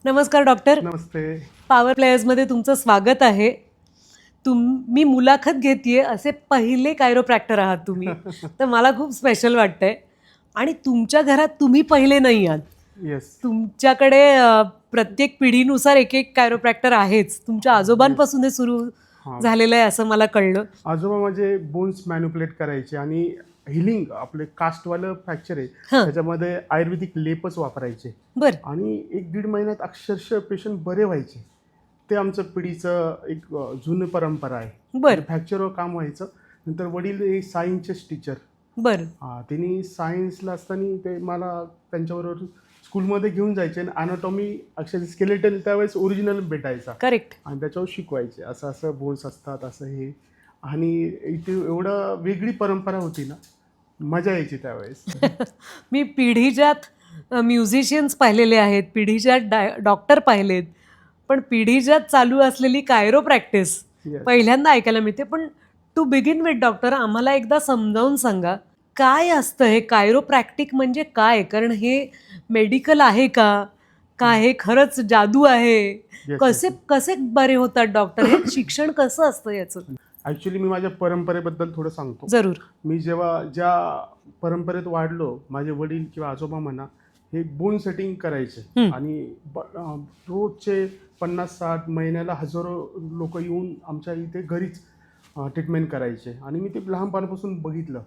नमस्कार डॉक्टर. नमस्ते. पॉवर प्लेयर्समध्ये तुमचं स्वागत आहे. मी मुलाखत घेतेय असे पहिले कायरोप्रॅक्टर आहात तुम्ही. तर मला खूप स्पेशल वाटतंय. आणि तुमच्या घरात तुम्ही पहिले नाही आहात. येस. तुमच्याकडे प्रत्येक पिढीनुसार एक एक कायरोप्रॅक्टर आहेच. तुमच्या आजोबांपासून हे सुरू झालेलं आहे असं मला कळलं. आजोबा माझे बोन्स मॅन्युप्युलेट करायचे आणि हिलिंग आपले कास्टवालं फ्रॅक्चर आहे हां. त्याच्यामध्ये आयुर्वेदिक लेपच वापरायचे बरं. आणि 1-1.5 महिन्यात अक्षरशः पेशंट बरे व्हायचे. ते आमचं पिढीचं एक जुनी परंपरा आहे. बरं. फ्रॅक्चरवर काम व्हायचं. नंतर वडील हे सायन्सचेच टीचर. बरं. त्यांनी सायन्सला असताना ते मला त्यांच्याबरोबर स्कूलमध्ये घेऊन जायचे आणि अॅनाटॉमी अक्षरशः स्केलेटल त्यावेळेस ओरिजिनल भेटायचा. करेक्ट. आणि त्याच्यावर शिकवायचे असं असं बोन्स असतात असं हे. आणि इथे एवढं वेगळी परंपरा होती ना, मजा यायची त्यावेळेस. मी पिढीजात म्युझिशियन्स पाहिलेले आहेत, पिढीजात डॉक्टर पाहिलेत, पण पिढीजात चालू असलेली कायरो प्रॅक्टिस Yes. पहिल्यांदा ऐकायला मिळते. पण टू बिगिन विथ डॉक्टर, आम्हाला एकदा समजावून सांगा काय असतं हे कायरोप्रॅक्टिक म्हणजे काय? कारण हे मेडिकल आहे का हे खरंच जादू आहे? Yes, कसे yes. कसे बरे होतात डॉक्टर? हे शिक्षण कसं असतं याचं? ॲक्च्युली मी माझ्या परंपरेबद्दल थोडं सांगतो. जरूर. मी जेव्हा ज्या परंपरेत वाढलो, माझे वडील किंवा आजोबा म्हणा, हे बोन सेटिंग करायचे आणि रोजचे 50-60 महिन्याला हजारो लोक येऊन आमच्या इथे घरीच ट्रीटमेंट करायचे. आणि मी ते लहानपणापासून बघितलं.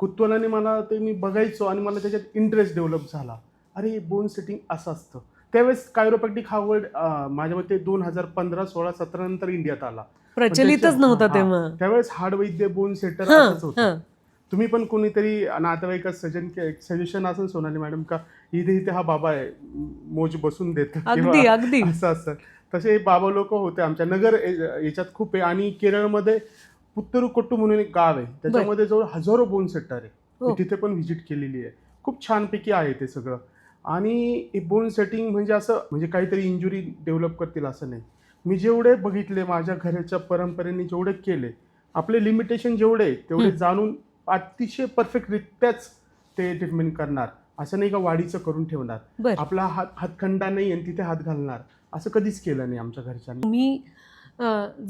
कुतूहलाने मला ते मी बघायचो आणि मला त्याच्यात इंटरेस्ट डेव्हलप झाला. अरे बोन सेटिंग असं असतं. त्यावेळेस कायरोप्रॅक्टिक हा वर्ड माझ्या मते 2015, 16, 17 नंतर इंडियात आला. प्रचलितच नव्हता तेव्हा. त्यावेळेस हार्डवैद्य बोन सेटर हां, असंच होतं. हां. तुम्ही पण कोणीतरी नातेवाईकात सजेशन असेल सोनाली मॅडम का इथे हा बाबा आहे, मोज बसून देत अगदी, अगदी. असं असतं. तसे बाबा लोक होते आमच्या नगर याच्यात खूप आहे. आणि केरळमध्ये पुत्तुरुकोट्टू म्हणून एक गाव आहे, त्याच्यामध्ये जवळ हजारो बोन सेटर आहे. मी तिथे पण व्हिजिट केलेली आहे. खूप छानपैकी आहे ते सगळं. आणि हे बोन सेटिंग म्हणजे असं म्हणजे काहीतरी इंजुरी डेव्हलप करतील असं नाही. मी जेवढे बघितले माझ्या घराच्या परंपरेने जेवढे केले, आपले लिमिटेशन जेवढे तेवढे जाणून अतिशय परफेक्टरित्याच ते ट्रीटमेंट करणार. असं नाही का वाढीचं करून ठेवणार. बरं. आपला हातखंडा नाही आणि तिथे हात घालणार असं कधीच केलं नाही आमच्या घरच्यांनी. तुम्ही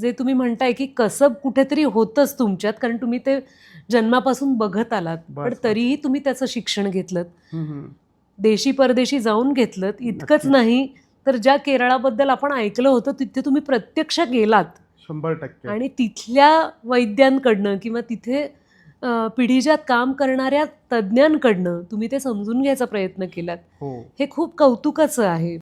जे तुम्ही म्हणताय की कसब कुठेतरी होतंच तुमच्यात, कारण तुम्ही ते जन्मापासून बघत आलात. पण तरीही तुम्ही त्याचं शिक्षण घेतलं, देशी परदेशी जाऊन घेतलं. इतकंच नाही तर ज्या केरळाबद्दल आपण ऐकलं होतं तिथे तुम्ही प्रत्यक्ष गेलात 100%. आणि तिथल्या वैद्यांकडनं किंवा तिथे पिढीजात काम करणाऱ्या तज्ज्ञांकडनं तुम्ही ते समजून घ्यायचा प्रयत्न केलात. हो. हे खूप कौतुकाचं आहे.